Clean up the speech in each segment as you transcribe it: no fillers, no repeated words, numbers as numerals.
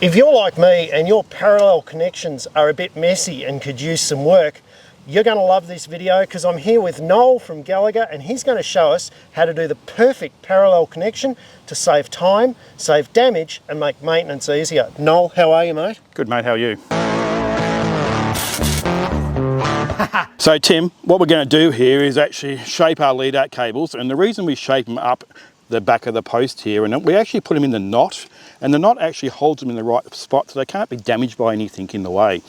If you're like me and your parallel connections are a bit messy and could use some work, you're going to love this video because I'm here with Noel from Gallagher and he's going to show us how to do the perfect parallel connection to save time, save damage and make maintenance easier. Noel, how are you, mate? Good, mate, how are you? So Tim, what we're going to do here is actually shape our lead-out cables, and the reason we shape them up the back of the post here, and we actually put them in the knot, and the knot actually holds them in the right spot so they can't be damaged by anything in the way.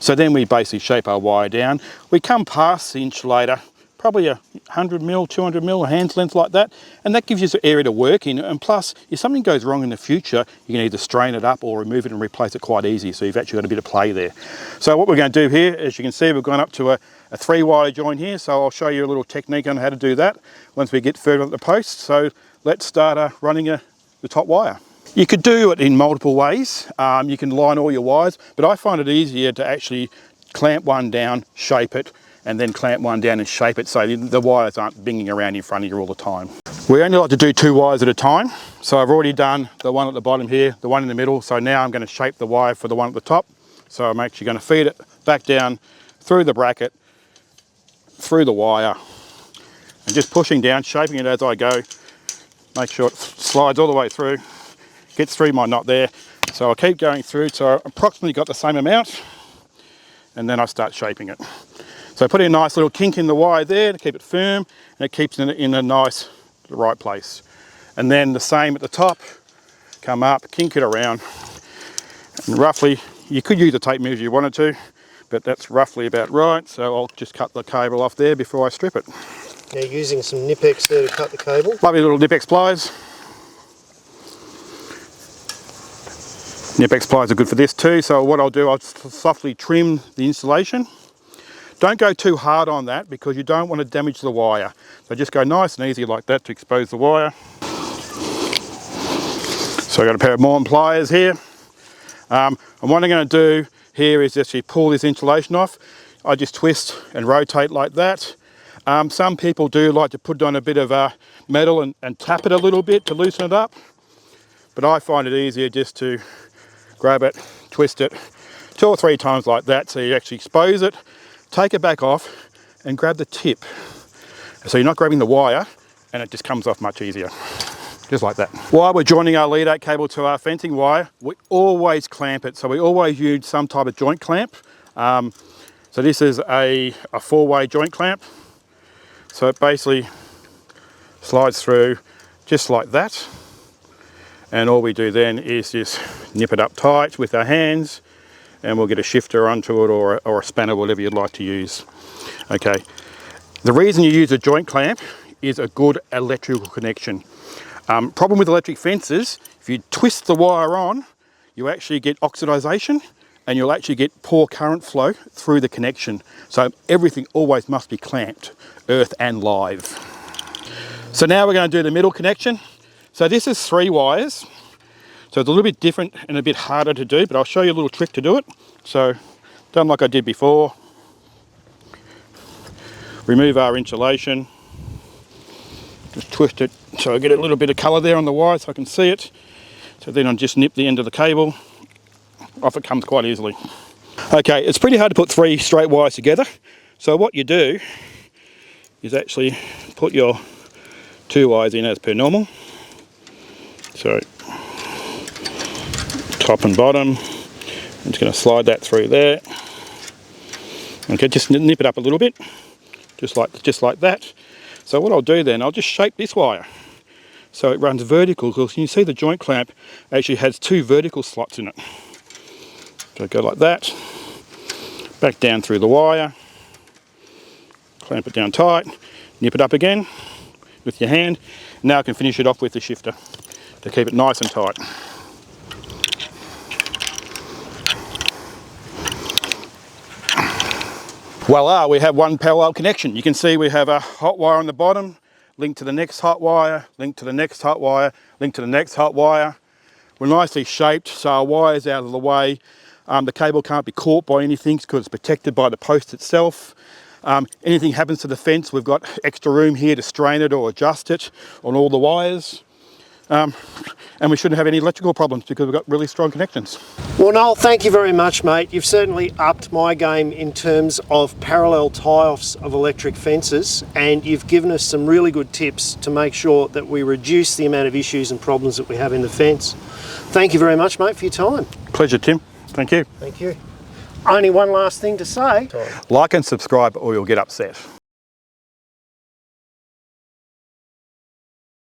So then we basically shape our wire down. We come past the insulator, probably 100 mil, 200 mil, a hand's length like that, and that gives you some area to work in. And plus, if something goes wrong in the future, you can either strain it up or remove it and replace it quite easy. So you've actually got a bit of play there. So what we're going to do here, as you can see, we've gone up to a 3-wire joint here. So I'll show you a little technique on how to do that once we get further up the post. So let's start running the top wire. You could do it in multiple ways. You can line all your wires, but I find it easier to actually clamp one down, shape it, and then clamp one down and shape it so the wires aren't binging around in front of you all the time. We only like to do 2 wires at a time. So I've already done the one at the bottom here, the one in the middle. So now I'm going to shape the wire for the one at the top. So I'm actually going to feed it back down through the bracket, through the wire, and just pushing down, shaping it as I go. Make sure it slides all the way through, gets through my knot there. So I'll keep going through, so I approximately got the same amount, and then I start shaping it. So I put in a nice little kink in the wire there to keep it firm, and it keeps it in a nice, right place. And then the same at the top, come up, kink it around, and roughly, you could use a tape measure if you wanted to, but that's roughly about right. So I'll just cut the cable off there before I strip it. Now using some Nipex there to cut the cable. Lovely little Nipex pliers. Nipex pliers are good for this too. So what I'll do, I'll softly trim the insulation. Don't go too hard on that because you don't want to damage the wire. So just go nice and easy like that to expose the wire. So I've got a pair of Morton pliers here. And what I'm going to do here is actually pull this insulation off. I just twist and rotate like that. Some people do like to put on a bit of metal and tap it a little bit to loosen it up. But I find it easier just to grab it, twist it 2 or 3 times like that so you actually expose it. Take it back off and grab the tip. So you're not grabbing the wire and it just comes off much easier. Just like that. While we're joining our lead-out cable to our fencing wire, we always clamp it. So we always use some type of joint clamp. So this is a 4-way joint clamp. So it basically slides through just like that. And all we do then is just nip it up tight with our hands, and we'll get a shifter onto it or a spanner, whatever you'd like to use. Okay, the reason you use a joint clamp is a good electrical connection. Problem with electric fences, if you twist the wire on, you actually get oxidization and you'll actually get poor current flow through the connection. So everything always must be clamped, earth and live. So now we're going to do the middle connection. So this is 3 wires. So it's a little bit different and a bit harder to do, but I'll show you a little trick to do it. So done like I did before. Remove our insulation. Just twist it so I get a little bit of colour there on the wire so I can see it. So then I'll just nip the end of the cable. Off it comes quite easily. Okay, it's pretty hard to put 3 straight wires together. So what you do is actually put your 2 wires in as per normal. So top and bottom. I'm just going to slide that through there. Okay, just nip it up a little bit, just like that. So what I'll do then, I'll just shape this wire so it runs vertical, because you see the joint clamp actually has 2 vertical slots in it. So go like that, back down through the wire, clamp it down tight, nip it up again with your hand. Now I can finish it off with the shifter to keep it nice and tight. Voila, we have one parallel connection. You can see we have a hot wire on the bottom, linked to the next hot wire, linked to the next hot wire, linked to the next hot wire. We're nicely shaped so our wire's out of the way. The cable can't be caught by anything because it's protected by the post itself. Anything happens to the fence, we've got extra room here to strain it or adjust it on all the wires. and we shouldn't have any electrical problems because we've got really strong connections. Well, Noel, thank you very much, mate. You've certainly upped my game in terms of parallel tie-offs of electric fences, and you've given us some really good tips to make sure that we reduce the amount of issues and problems that we have in the fence. Thank you very much, mate, for your time. Pleasure, Tim. Thank you. Thank you. Only one last thing to say. Like and subscribe or you'll get upset.